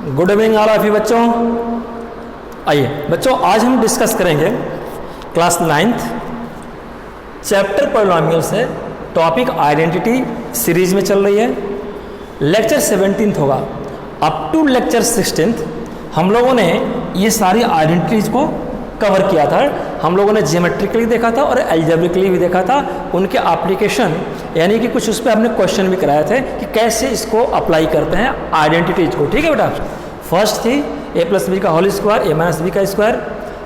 Good evening all of you बच्चों। आइए बच्चों, आज हम डिस्कस करेंगे क्लास 9th चैप्टर पॉलिनोमियल से टॉपिक आइडेंटिटी सीरीज में चल रही है। लेक्चर 17th होगा। अप टू लेक्चर 16th हम लोगों ने ये सारी आइडेंटिटीज को कवर किया था। हम लोगों ने जियोमेट्रिकली देखा था और एल्जेब्रिकली भी देखा था। उनके एप्लीकेशन यानी कि कुछ उस पर हमने क्वेश्चन भी कराए थे कि कैसे इसको अप्लाई करते हैं आइडेंटिटीज को। ठीक है बेटा, फर्स्ट थी a प्लस बी का whole square, a minus B का square,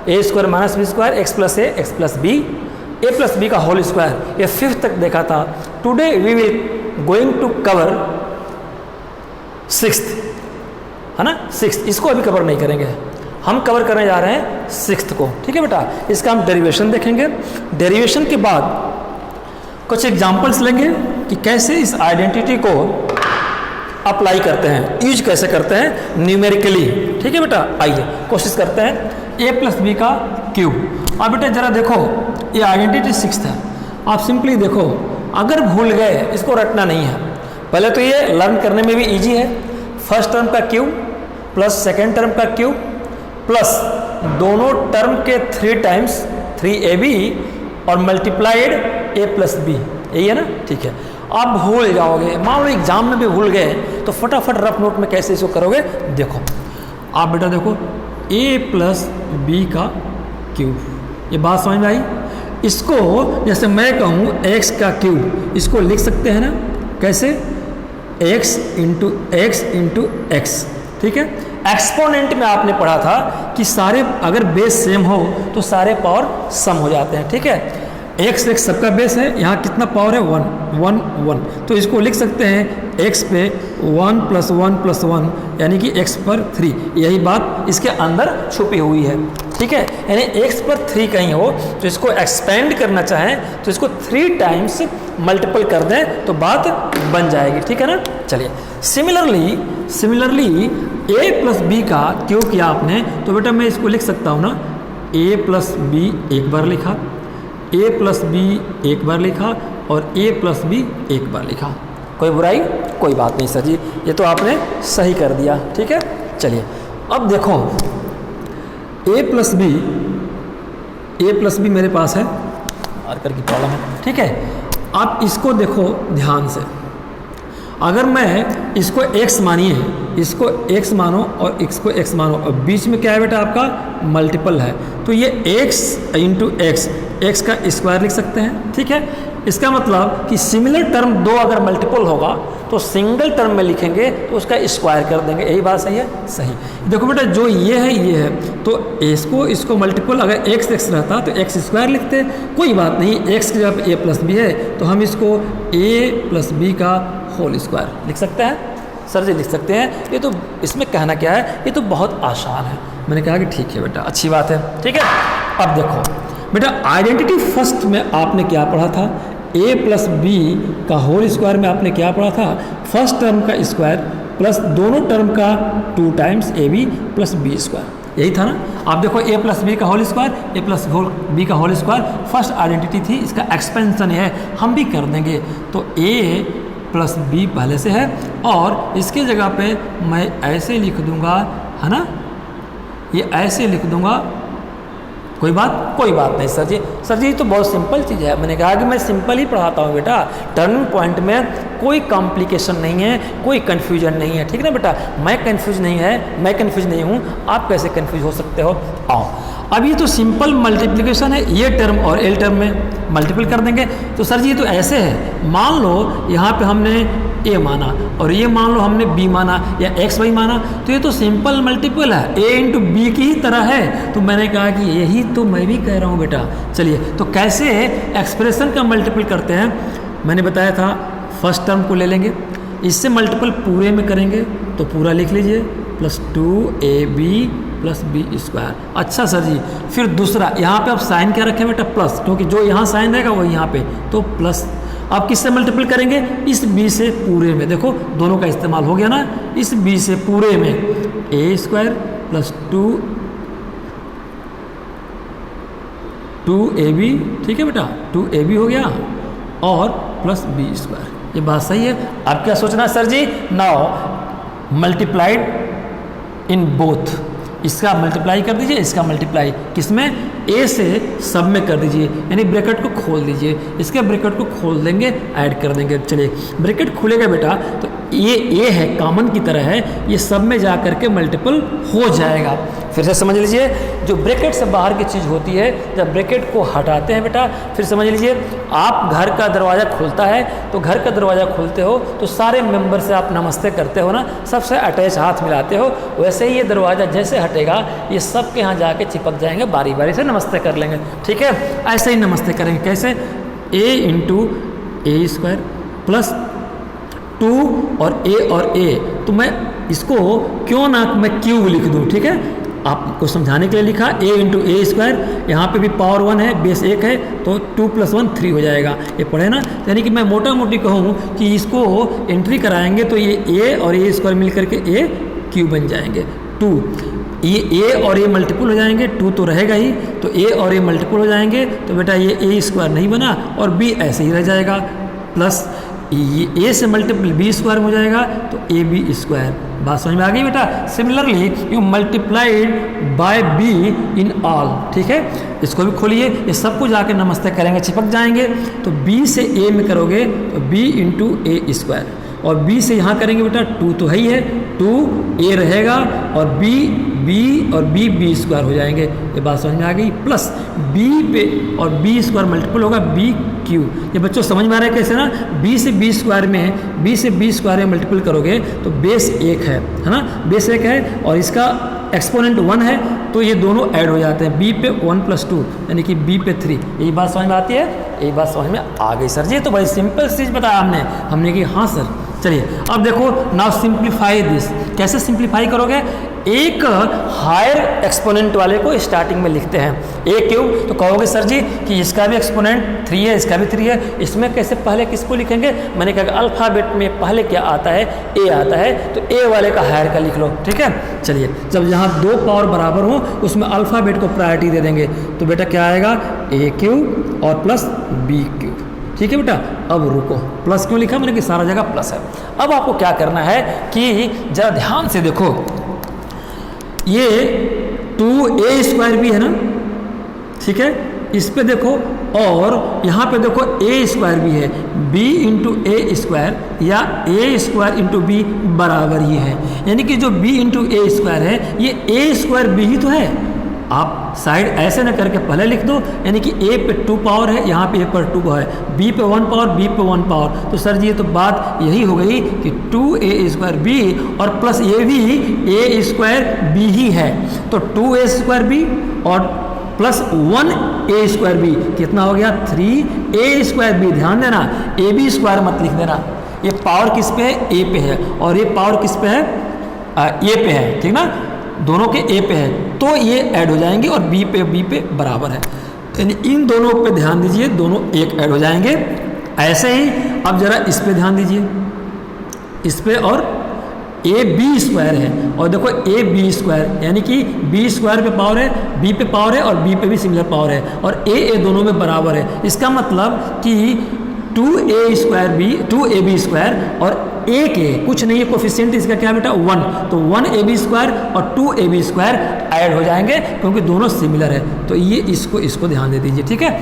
A square minus B square, X plus A X plus B, A plus B का होल स्क्वायर। ये 5th तक देखा था। Today we will going to cover 6th, है ना। 6th इसको अभी कवर नहीं करेंगे, हम कवर करने जा रहे हैं 6th को। ठीक है बेटा, इसका हम डेरिवेशन देखेंगे। डेरिवेशन के बाद कुछ एग्जाम्पल्स लेंगे कि कैसे इस आइडेंटिटी को अप्लाई करते हैं, यूज कैसे करते हैं न्यूमेरिकली। ठीक है बेटा, आइए कोशिश करते हैं। a प्लस बी का क्यूब। अब बेटा जरा देखो, ये आइडेंटिटी 6th है। आप सिंपली देखो, अगर भूल गए इसको रटना नहीं है। पहले तो ये लर्न करने में भी इजी है। फर्स्ट टर्म का क्यूब प्लस सेकेंड टर्म का क्यूब प्लस दोनों टर्म के 3 टाइम्स 3ab और मल्टीप्लाइड a प्लस बी, यही है ना। ठीक है, आप भूल जाओगे, मान लो एग्जाम में भी भूल गए तो फटाफट रफ नोट में कैसे इसको करोगे। देखो आप बेटा देखो, a प्लस बी का क्यूब, ये बात समझ में आई। इसको जैसे मैं कहूँ x का क्यूब, इसको लिख सकते हैं ना कैसे, x इंटू एक्स। ठीक है, एक्सपोनेंट में आपने पढ़ा था कि सारे अगर बेस सेम हो तो सारे पावर सम हो जाते हैं। ठीक है, x सबका बेस है, यहाँ कितना पावर है 1 तो इसको लिख सकते हैं x पे 1 + 1 + 1 यानी कि x पर 3। यही बात इसके अंदर छुपी हुई है। ठीक है, यानी x पर 3 कहीं हो तो इसको एक्सपेंड करना चाहें तो इसको 3 टाइम्स मल्टीपल कर दें तो बात बन जाएगी। ठीक है ना। चलिए, सिमिलरली a प्लस बी का क्यों किया आपने, तो बेटा मैं इसको लिख सकता हूँ ना, a प्लस बी एक बार लिखा, a प्लस बी एक बार लिखा और a प्लस बी एक बार लिखा। कोई बुराई कोई बात नहीं सर जी, ये तो आपने सही कर दिया। ठीक है, चलिए अब देखो a प्लस बी मेरे पास है, मार्कर की प्रॉब्लम है। ठीक है, आप इसको देखो ध्यान से। अगर मैं इसको x मानिए, इसको x मानो और इसको x मानो, और बीच में क्या है बेटा आपका मल्टीपल है, तो ये x इंटू एक्स का स्क्वायर लिख सकते हैं। ठीक है, इसका मतलब कि सिमिलर टर्म 2 अगर मल्टीपल होगा तो सिंगल टर्म में लिखेंगे तो उसका स्क्वायर कर देंगे। यही बात सही है। सही, देखो बेटा जो ये है तो इसको मल्टीपल अगर x रहता तो x स्क्वायर लिखते, कोई बात नहीं। x की जब a प्लस बी है तो हम इसको a प्लस बी का होल स्क्वायर लिख सकते हैं। सर जी लिख सकते हैं। ये तो इसमें कहना क्या है, ये तो बहुत आसान है। मैंने कहा कि ठीक है बेटा, अच्छी बात है। ठीक है, अब देखो बेटा आइडेंटिटी फर्स्ट में आपने क्या पढ़ा था, a प्लस बी का होल स्क्वायर में आपने क्या पढ़ा था, फर्स्ट टर्म का स्क्वायर प्लस दोनों टर्म का 2 times ab plus B square, यही था ना। आप देखो a प्लस बी का whole square, a plus B का होल स्क्वायर फर्स्ट आइडेंटिटी थी, इसका एक्सपेंशन है, हम भी कर देंगे। तो a प्लस बी पहले से है और इसके जगह पे मैं ऐसे लिख दूंगा, है ना, ये ऐसे लिख दूंगा। कोई बात नहीं सर जी तो बहुत सिंपल चीज़ है। मैंने कहा कि मैं सिंपल ही पढ़ाता हूँ बेटा, टर्निंग पॉइंट में कोई कॉम्प्लिकेशन नहीं है, कोई कन्फ्यूजन नहीं है। ठीक है ना बेटा, मैं कन्फ्यूज नहीं हूँ, आप कैसे कन्फ्यूज हो सकते हो। आओ, अब ये तो सिंपल मल्टीप्लिकेशन है, ये टर्म और एल टर्म में मल्टीपल कर देंगे। तो सर जी ये तो ऐसे है, मान लो यहाँ पे हमने a माना और ये मान लो हमने b माना या x y माना, तो ये तो सिंपल मल्टीपल है, a इंटू बी की ही तरह है। तो मैंने कहा कि यही तो मैं भी कह रहा हूँ बेटा। चलिए, तो कैसे एक्सप्रेशन का मल्टीपल करते हैं, मैंने बताया था फर्स्ट टर्म को ले लेंगे, इससे मल्टीपल पूरे में करेंगे तो पूरा लिख लीजिए, plus 2ab plus B square. अच्छा सर जी, फिर दूसरा यहाँ पे आप साइन क्या रखें बेटा, प्लस, क्योंकि जो यहाँ साइन रहेगा वो यहाँ पे, तो प्लस। आप किससे मल्टीपल करेंगे, इस b से पूरे में। देखो दोनों का इस्तेमाल हो गया ना, इस b से पूरे में a स्क्वायर प्लस 2ab, ठीक है बेटा, 2ab हो गया और प्लस बी स्क्वायर। ये बात सही है। अब क्या सोचना sir ji, now multiplied in both. इसका मल्टीप्लाई कर दीजिए, इसका मल्टीप्लाई किसमें, ए से सब में कर दीजिए, यानी ब्रैकेट को खोल दीजिए, इसके ब्रैकेट को खोल देंगे, ऐड कर देंगे। चलिए ब्रैकेट खुलेगा बेटा तो ये ए है, कॉमन की तरह है, ये सब में जा करके मल्टीपल हो जाएगा। फिर से समझ लीजिए, जो ब्रैकेट से बाहर की चीज़ होती है, जब ब्रैकेट को हटाते हैं बेटा, फिर समझ लीजिए आप घर का दरवाज़ा खुलता है तो घर का दरवाज़ा खोलते हो तो सारे मेंबर से आप नमस्ते करते हो ना, सबसे अटैच हाथ मिलाते हो। वैसे ही ये दरवाज़ा जैसे हटेगा ये सब के यहाँ जाके चिपक जाएंगे, बारी बारी से नमस्ते कर लेंगे। ठीक है, ऐसे ही नमस्ते करेंगे। कैसे, ए इंटू ए स्क्वायर प्लस 2 और ए, तो मैं इसको क्यों ना मैं क्यूब लिख दूँ। ठीक है, आपको समझाने के लिए लिखा ए इंटू ए स्क्वायर, यहाँ पे भी पावर 1 है, बेस 1 है, तो 2 + 1 3 हो जाएगा। ये पढ़े ना, यानी कि मैं मोटा मोटी कहूँ कि इसको एंट्री कराएंगे तो ये ए और ए स्क्वायर मिल करके ए क्यूब बन जाएंगे। 2 ये ए और ए मल्टीपल हो जाएंगे, 2 तो रहेगा ही, तो ए और ए मल्टीपल हो जाएंगे, तो बेटा ये ए स्क्वायर नहीं बना और बी ऐसे ही रह जाएगा, प्लस ये ए से मल्टीपल बी स्क्वायर हो जाएगा तो ए बी स्क्वायर। बात समझ में आ गई बेटा। Similarly you multiplied by be in all. ठीक है, इसको भी खोलिए, ये सबको जाके नमस्ते करेंगे, चिपक जाएंगे। तो बी से ए में करोगे तो बी इंटू ए स्क्वायर, और बी से यहाँ करेंगे बेटा 2 तो है ही है, 2 ए रहेगा और बी और बी स्क्वायर हो जाएंगे। ये बात समझ में आ गई। प्लस बी पे और बी स्क्वायर मल्टीपल होगा बी क्यू। ये बच्चों समझ में आ रहा है कैसे ना, बी से बी स्क्वायर में मल्टीपल करोगे तो बेस 1 है ना, बेस 1 है और इसका एक्सपोनेंट 1 है, तो ये दोनों ऐड हो जाते हैं। बी पे 1 + 2 यानी कि बी पे 3। यही बात समझ में आती है, यही बात समझ में आ गई सर जी। तो बड़ी सिंपल चीज़ बताया हमने कि हाँ सर। चलिए अब देखो, नाउ सिंप्लीफाई दिस। कैसे सिंप्लीफाई करोगे, एक हायर एक्सपोनेंट वाले को स्टार्टिंग में लिखते हैं, ए क्यूब, तो कहोगे सर जी कि इसका भी एक्सपोनेंट 3 है, इसका भी 3 है, इसमें कैसे पहले किसको लिखेंगे। मैंने कहा अल्फ़ाबेट में पहले क्या आता है, ए आता है, तो ए वाले का हायर का लिख लो। ठीक है, चलिए जब यहाँ 2 पावर बराबर हो उसमें अल्फ़ाबेट को प्रायोरिटी दे देंगे, तो बेटा क्या आएगा, ए क्यूब और प्लस बी क्यूब। ठीक है बेटा, अब रुको, प्लस क्यों लिखा मैंने कि सारा जगह प्लस है। अब आपको क्या करना है कि जरा ध्यान से देखो, ये 2a स्क्वायर भी है ना, ठीक है, इस पे देखो, और यहाँ पे देखो a स्क्वायर भी है, b इंटू ए स्क्वायर या a स्क्वायर इंटू बी बराबर ही है, यानी कि जो b इंटू ए स्क्वायर है ये a स्क्वायर b ही तो है। आप साइड ऐसे न करके पहले लिख दो, यानी कि a पे 2 पावर है, यहाँ पे a पर 2 है, b पे 1 पावर, b पे 1 पावर, तो सर जी ये तो बात यही हो गई कि 2a स्क्वायर b और प्लस ये भी a स्क्वायर b ही है, तो 2a स्क्वायर b और प्लस 1a स्क्वायर b कितना हो गया, 3a स्क्वायर b। ध्यान देना, ए बी स्क्वायर मत लिख देना, ये पावर किस पे है, a पे है, और ये पावर किस पे है, a पे है, ठीक ना, दोनों के a पे है, तो ये ऐड हो जाएंगे और b पे बराबर है, यानी इन दोनों पे ध्यान दीजिए, दोनों एक ऐड हो जाएंगे। ऐसे ही अब जरा इस पे ध्यान दीजिए, इस पे, और ए बी स्क्वायर है, और देखो ए बी स्क्वायर यानी कि बी स्क्वायर पे पावर है, बी पे पावर है और बी पे भी सिमिलर पावर है, और ए दोनों में बराबर है। इसका मतलब कि 2a square B 2ab square और a के कुछ नहीं है, कोफिशिएंट इसका क्या बेटा 1, तो 1ab स्क्वायर और 2ab स्क्वायर ऐड हो जाएंगे क्योंकि दोनों सिमिलर है। तो ये इसको ध्यान दे दीजिए, ठीक है,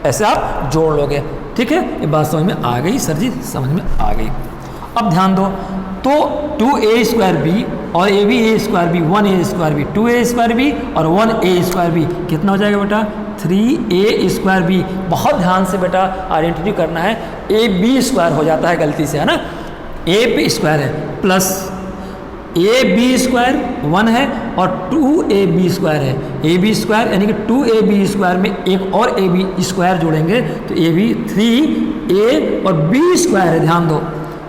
ऐसे आप जोड़ लोगे। ठीक है, ये बात समझ में आ गई सर जी, समझ में आ गई। अब ध्यान दो, तो 2a स्क्वायर बी और a square B 1a square B 2a square B और 1a स्क्वायर बी कितना हो जाएगा बेटा 3a स्क्वायर बी। बहुत ध्यान से बेटा आइडेंटिटी करना है, ab स्क्वायर हो जाता है गलती से, है ना, a पे स्क्वायर है प्लस ab स्क्वायर 1 है और 2ab स्क्वायर है, ab स्क्वायर यानी कि 2ab स्क्वायर में एक और ab स्क्वायर जोड़ेंगे तो ab 3a और b स्क्वायर है। ध्यान दो,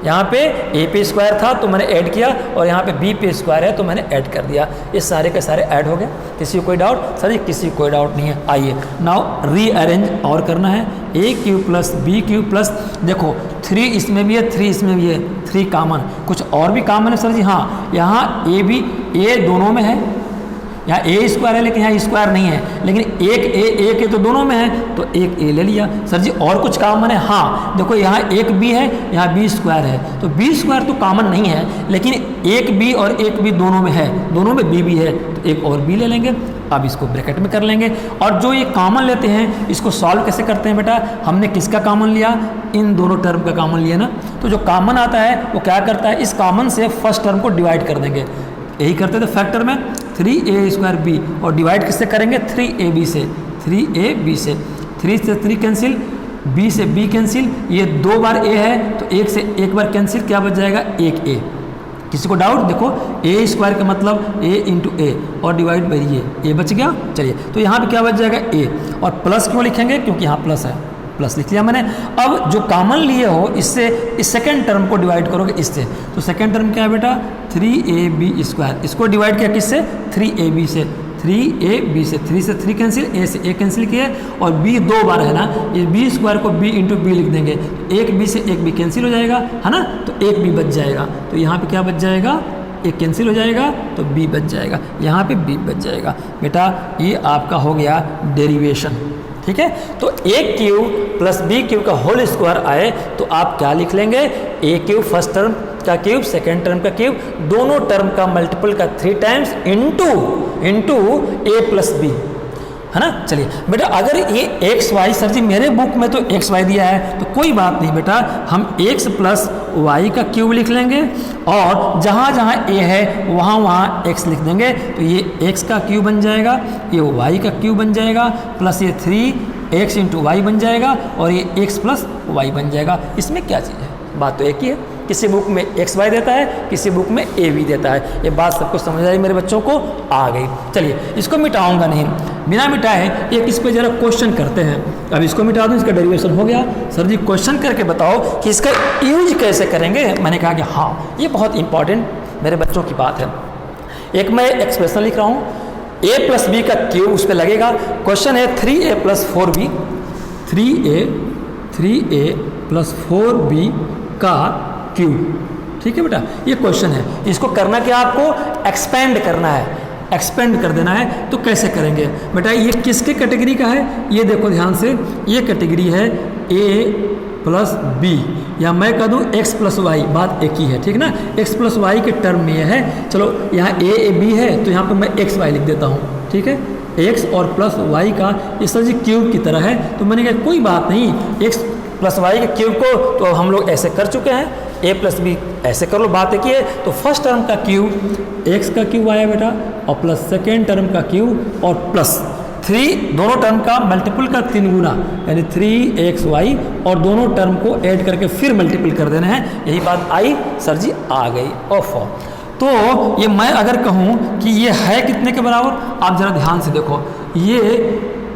यहाँ पे ए पे स्क्वायर था तो मैंने ऐड किया और यहाँ पे बी पे स्क्वायर है तो मैंने ऐड कर दिया, ये सारे के सारे ऐड हो गए। किसी को कोई डाउट सर जी? किसी को कोई डाउट नहीं है। आइए नाउ रीअरेंज और करना है, A Q plus B Q plus, देखो 3 इसमें भी है 3 इसमें भी है, 3 कॉमन, कुछ और भी कॉमन है सर जी? हाँ, यहाँ ए बी ए दोनों में है, यहाँ ए स्क्वायर है लेकिन यहाँ स्क्वायर नहीं है, लेकिन एक ए तो दोनों में है तो एक ए ले लिया। सर जी और कुछ कॉमन है? हाँ देखो यहाँ एक बी है, यहाँ बी स्क्वायर है, तो बी स्क्वायर तो कॉमन नहीं है, लेकिन एक बी और एक बी दोनों में है, दोनों में बी भी है, तो एक और बी ले लेंगे। अब इसको ब्रैकेट में कर लेंगे। और जो ये कॉमन लेते हैं इसको सॉल्व कैसे करते हैं बेटा? हमने किसका कॉमन लिया? इन दोनों टर्म का कॉमन लिया ना, तो जो कॉमन आता है वो क्या करता है, इस कॉमन से फर्स्ट टर्म को डिवाइड कर देंगे। यही करते थे फैक्टर में, 3a स्क्वायर बी, और डिवाइड किससे करेंगे? 3ab से, 3ab से, 3 से 3 कैंसिल, b से b कैंसिल, ये 2 बार a है तो 1 से 1 बार कैंसिल, क्या बच जाएगा? 1a। किसी को डाउट? देखो a स्क्वायर का मतलब a इंटू ए और डिवाइड बाई ए बच गया। चलिए तो यहाँ पे क्या बच जाएगा? a। और प्लस क्यों लिखेंगे? क्योंकि यहाँ प्लस है, प्लस लिख लिया मैंने। अब जो कॉमन लिए हो इससे इस सेकेंड टर्म को डिवाइड करोगे इससे, तो सेकेंड टर्म क्या है बेटा? 3ab square. इसको डिवाइड किया किससे? 3ab से, 3ab से, 3 से 3 कैंसिल, a से a कैंसिल किए, और b 2 बार है ना, ये b स्क्वायर को b इंटू बी लिख देंगे, एक b से एक b कैंसिल हो जाएगा है ना, तो एक b बच जाएगा। तो यहाँ पे क्या बच जाएगा? एक कैंसिल हो जाएगा तो b बच जाएगा, यहाँ पे b बच जाएगा। बेटा ये आपका हो गया डेरिवेशन, ठीक है। तो a cube plus b cube का होल स्क्वायर आए तो आप क्या लिख लेंगे? a क्यूब फर्स्ट टर्म का क्यूब, सेकेंड टर्म का क्यूब, दोनों टर्म का मल्टीपल का 3 times into a plus B, है ना। चलिए बेटा अगर ये एक्स वाई, सर जी मेरे बुक में तो एक्स वाई दिया है, तो कोई बात नहीं बेटा, हम x प्लस वाई का क्यूब लिख लेंगे, और जहाँ जहाँ a है वहाँ x लिख देंगे, तो ये x का क्यूब बन जाएगा, ये y का क्यूब बन जाएगा, प्लस ये 3x इंटू वाई बन जाएगा, और ये x प्लस वाई बन जाएगा। इसमें क्या चीज़ है? बात तो एक ही है, किसी बुक में एक्स वाई देता है, किसी बुक में ए वी देता है। ये बात सबको समझ आई मेरे बच्चों को? आ गई। चलिए इसको मिटाऊंगा नहीं, बिना मिटाए एक इस पे जरा क्वेश्चन करते हैं। अब इसको मिटा दूं, इसका डेरिवेशन हो गया। सर जी क्वेश्चन करके बताओ कि इसका यूज कैसे करेंगे। मैंने कहा कि हाँ ये बहुत इंपॉर्टेंट मेरे बच्चों की बात है। एक मैं एक्सप्रेशन लिख रहा हूँ, a प्लस बी का क्यूब उस पर लगेगा। क्वेश्चन है 3a plus 4b, 3a plus 4b का क्यूब, ठीक है बेटा, ये क्वेश्चन है। इसको करना क्या? आपको एक्सपेंड करना है, एक्सपेंड कर देना है। तो कैसे करेंगे बेटा? ये किसके कैटेगरी का है? ये देखो ध्यान से, ये कैटेगरी है a प्लस बी, या मैं कह दूँ x प्लस वाई, बात एक ही है, ठीक ना। x प्लस वाई के टर्म में ये है। चलो यहाँ a b है तो यहाँ पे मैं x y लिख देता हूँ, ठीक है। x और प्लस y का ये सर जी क्यूब की तरह है, तो मैंने कहा कोई बात नहीं, x प्लस वाई के क्यूब को तो हम लोग ऐसे कर चुके हैं, a प्लस बी ऐसे कर लो, बात एक ही है। तो फर्स्ट टर्म का क्यूब x का क्यूब आया बेटा, और प्लस सेकेंड टर्म का क्यूब, और प्लस 3 दोनों टर्म का मल्टीपल का 3 गुना, यानी 3xy, और दोनों टर्म को ऐड करके फिर मल्टीपल कर देना है। यही बात आई सर जी, आ गई। ओफो, तो ये मैं अगर कहूँ कि ये है कितने के बराबर, आप ज़रा ध्यान से देखो,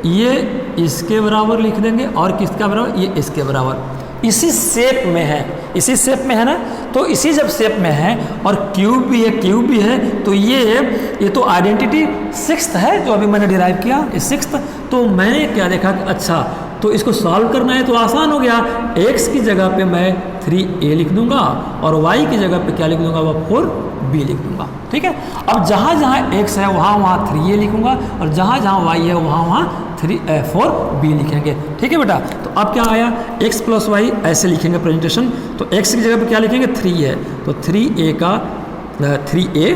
ये इसके बराबर लिख देंगे, और किसका बराबर? ये इसके बराबर। इसी शेप में है, इसी शेप में है ना, तो इसी जब शेप में है और क्यूब भी है, क्यूब भी है, तो ये तो आइडेंटिटी 6th है जो अभी मैंने डिराइव किया, ये 6th। तो मैंने क्या देखा कि अच्छा तो इसको सॉल्व करना है तो आसान हो गया, x की जगह पे मैं 3a लिख दूंगा, और y की जगह पे क्या लिख दूंगा? वह 4b लिख दूंगा, ठीक है। अब जहाँ जहाँ x है वहाँ 3a लिखूंगा, और जहाँ जहाँ y है वहाँ 4b लिखेंगे, ठीक है बेटा। तो अब क्या आया? x प्लस वाई ऐसे लिखेंगे प्रेजेंटेशन, तो x की जगह पे क्या लिखेंगे? 3 है, तो 3a का 3a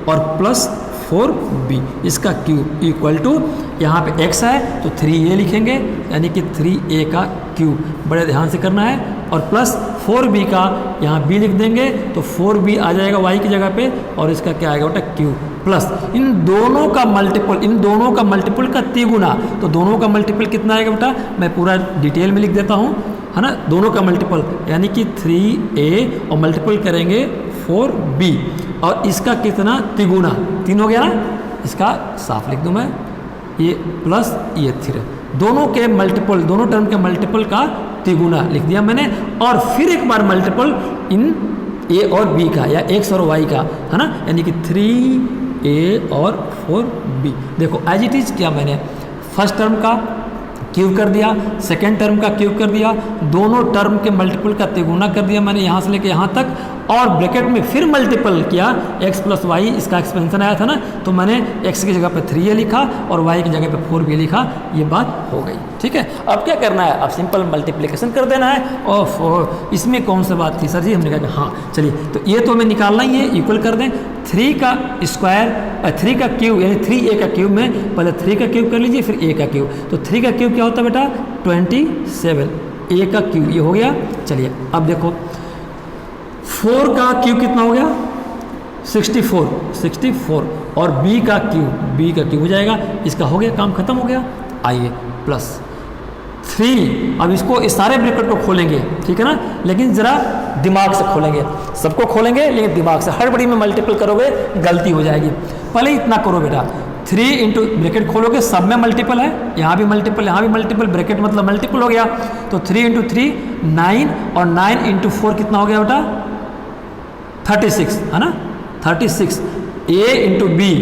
और प्लस 4b, इसका क्यूब इक्वल टू, यहाँ पे x है तो 3a लिखेंगे, यानी कि 3a का क्यूब, बड़े ध्यान से करना है, और प्लस 4b का यहाँ b लिख देंगे, तो 4b आ जाएगा y की जगह पे, और इसका क्या आएगा बेटा? क्यूब, प्लस इन दोनों का मल्टीपल का 3 गुना, तो दोनों का मल्टीपल कितना आएगा बेटा? मैं पूरा डिटेल में लिख देता हूँ, है ना। दोनों का मल्टीपल यानी कि 3a और मल्टीपल करेंगे 4b, और इसका कितना? तिगुना, 3 हो गया ना, इसका साफ लिख दूँ मैं, ये प्लस ये 3, दोनों के मल्टीपल, दोनों टर्म के मल्टीपल का तिगुना लिख दिया मैंने, और फिर एक बार मल्टीपल इन a और b का, या x और y का, है ना, यानी कि 3a और 4b। देखो एज इट इज क्या, मैंने फर्स्ट टर्म का क्यूब कर दिया, सेकेंड टर्म का क्यूब कर दिया, दोनों टर्म के मल्टीपल का तिगुना कर दिया मैंने यहाँ से लेके यहाँ तक, और ब्रैकेट में फिर मल्टीपल किया x प्लस वाई, इसका एक्सपेंशन आया था ना, तो मैंने x की जगह पे 3a लिखा और y की जगह पे 4b लिखा। ये बात हो गई, ठीक है। अब क्या करना है, अब सिंपल मल्टीप्लिकेशन कर देना है। और इसमें कौन सी बात थी सर जी, हमने कहा हाँ चलिए, तो ये तो हमें निकालना ही है, इक्वल कर दें 3 का स्क्वायर 3 का क्यूब यानी 3a का क्यूब में पहले 3 का क्यूब कर लीजिए फिर a का क्यूब, तो 3 का क्यूब क्या होता है बेटा 27, a का क्यूब ये हो गया। चलिए अब देखो 4 का क्यूब कितना हो गया 64 और b का क्यूब हो जाएगा, इसका हो गया, काम खत्म हो गया। आइए प्लस 3, अब इसको इस सारे ब्रैकेट को खोलेंगे, ठीक है ना, लेकिन ज़रा दिमाग से खोलेंगे, सबको खोलेंगे लेकिन दिमाग से, हड़बड़ी में मल्टीपल करोगे गलती हो जाएगी। पहले इतना करो बेटा, 3 इंटू ब्रैकेट खोलोगे, सब में मल्टीपल है, यहाँ भी मल्टीपल, यहाँ भी मल्टीपल, ब्रैकेट मतलब मल्टीपल हो गया, तो 3 इंटू 3 9 और 9 इंटू 4 कितना हो गया बेटा 36, है ना 36, a into B,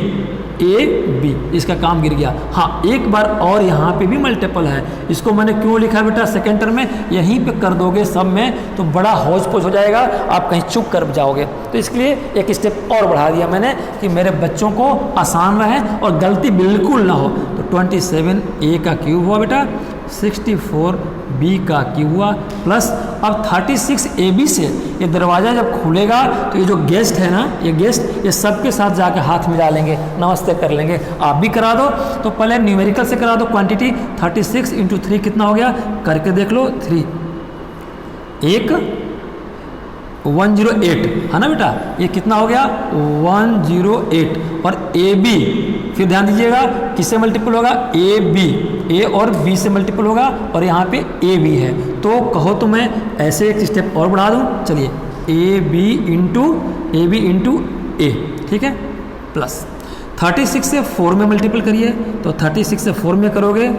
A B, इसका काम गिर गया। हाँ एक बार और यहाँ पे भी मल्टीपल है, इसको मैंने क्यों लिखा बेटा सेकेंड टर्म में, यहीं पे कर दोगे सब में तो बड़ा हौज पोज हो जाएगा, आप कहीं चुप कर जाओगे, तो इसके लिए एक स्टेप और बढ़ा दिया मैंने कि मेरे बच्चों को आसान रहे और गलती बिल्कुल ना हो। तो 27 a का क्यूब हुआ बेटा, 64 b का क्यूब हुआ, प्लस अब 36 ab से ये दरवाज़ा जब खुलेगा तो ये जो गेस्ट है ना, ये गेस्ट ये सबके साथ जाके हाथ मिला लेंगे, नमस्ते कर लेंगे। आप भी करा दो, तो पहले न्यूमेरिकल से करा दो, क्वांटिटी 36 इंटू 3 कितना हो गया, करके देख लो 3 108 है ना बेटा, ये कितना हो गया 108, और ए बी फिर ध्यान दीजिएगा किससे मल्टीपल होगा, ए बी, ए और बी से मल्टीपल होगा, और यहाँ पे ए बी है, तो कहो तो मैं ऐसे एक स्टेप और बढ़ा दूँ, चलिए ए बी इंटू ए, ठीक है, प्लस 36 से 4 में मल्टीपल करिए, तो 36 से 4 में करोगे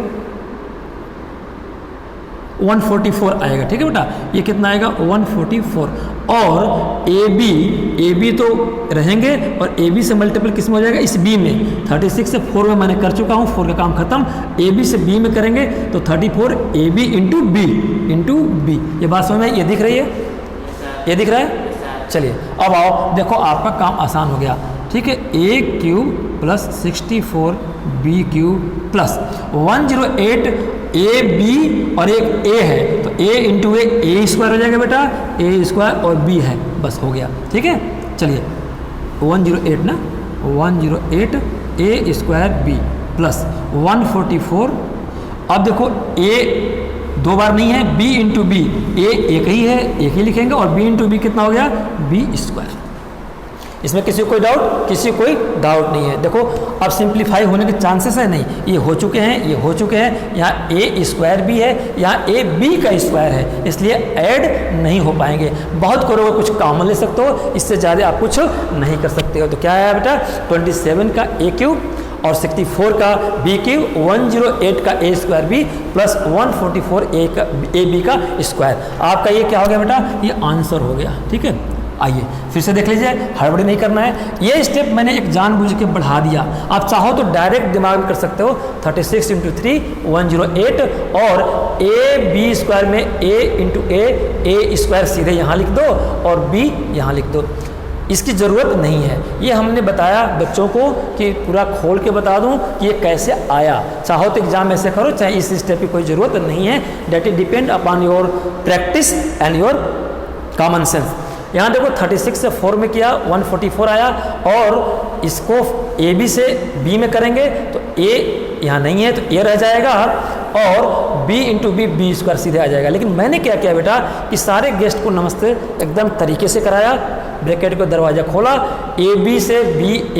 144 आएगा, ठीक है बेटा, ये कितना आएगा 144, और ए बी तो रहेंगे और ए बी से मल्टीपल किस में हो जाएगा, इस बी में, 36 से 4 में मैंने कर चुका हूँ, 4 का काम खत्म, ए बी से बी में करेंगे तो 34 ए बी इंटू बी, ये बात समझ में, ये दिख रही है, ये दिख रहा है। चलिए अब आओ देखो आपका काम आसान हो गया, ठीक है, A cube plus 64 B cube plus 108 A B और एक ए है, तो ए इंटू ए स्क्वायर हो जाएगा बेटा, ए स्क्वायर और बी है, बस हो गया, ठीक है। चलिए 108 ना, 108 ए स्क्वायर बी प्लस 144, अब देखो ए 2 बार नहीं है, बी इंटू बी, ए एक ही है, एक ही लिखेंगे, और बी इंटू बी कितना हो गया बी स्क्वायर। इसमें किसी को कोई डाउट, किसी कोई डाउट नहीं है। देखो अब सिंप्लीफाई होने के चांसेस है नहीं, ये हो चुके हैं, ये हो चुके हैं, यहाँ ए स्क्वायर भी है, यहाँ ए बी का स्क्वायर है, इसलिए ऐड नहीं हो पाएंगे। बहुत करोगे कुछ कॉमन ले सकते हो, इससे ज़्यादा आप कुछ नहीं कर सकते हो। तो क्या है बेटा 27 का ए क्यूब और 64 का बी क्यूब, 108 का A square B plus 144 A B का स्क्वायर, आपका ये क्या हो गया बेटा, ये आंसर हो गया, ठीक है। आइए फिर से देख लीजिए, हड़बड़ी नहीं करना है, ये स्टेप मैंने एक जानबूझ के बढ़ा दिया, आप चाहो तो डायरेक्ट दिमाग में कर सकते हो, 36 इंटू 3 108, और ए बी स्क्वायर में ए इंटू ए स्क्वायर सीधे यहाँ लिख दो और बी यहाँ लिख दो, इसकी ज़रूरत नहीं है। ये हमने बताया बच्चों को कि पूरा खोल के बता दूं कि ये कैसे आया, चाहो तो एग्जाम ऐसे करो, चाहे इस स्टेप की कोई ज़रूरत नहीं है, that is depend upon your practice and your common sense. यहाँ देखो 36 से 4 में किया 144 आया, और इसको ए बी से बी में करेंगे तो ए यहाँ नहीं है तो ए रह जाएगा, और b इंटू बी स्क्वायर सीधे आ जाएगा। लेकिन मैंने क्या किया बेटा कि सारे गेस्ट को नमस्ते एकदम तरीके से कराया, ब्रैकेट को दरवाज़ा खोला, ए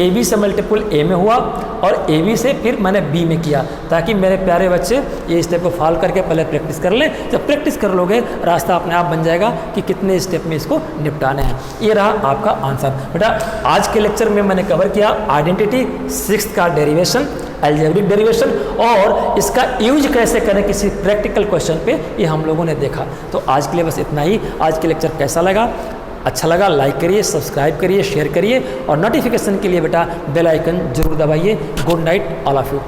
बी से मल्टीपल ए में हुआ और ए बी से फिर मैंने बी में किया, ताकि मेरे प्यारे बच्चे ये स्टेप को फॉलो करके पहले प्रैक्टिस कर लें। जब प्रैक्टिस कर लोगे रास्ता अपने आप बन जाएगा कि कितने स्टेप में इसको निपटाने हैं। ये रहा आपका आंसर बेटा। आज के लेक्चर में मैंने कवर किया आइडेंटिटी, 6th का डेरिवेशन, अलजेब्रिक डेरिवेशन, और इसका यूज कैसे करें किसी प्रैक्टिकल क्वेश्चन पे, ये हम लोगों ने देखा। तो आज के लिए बस इतना ही। आज के लेक्चर कैसा लगा, अच्छा लगा लाइक करिए, सब्सक्राइब करिए, शेयर करिए, और नोटिफिकेशन के लिए बेटा बेल आइकन जरूर दबाइए। Good night all of you.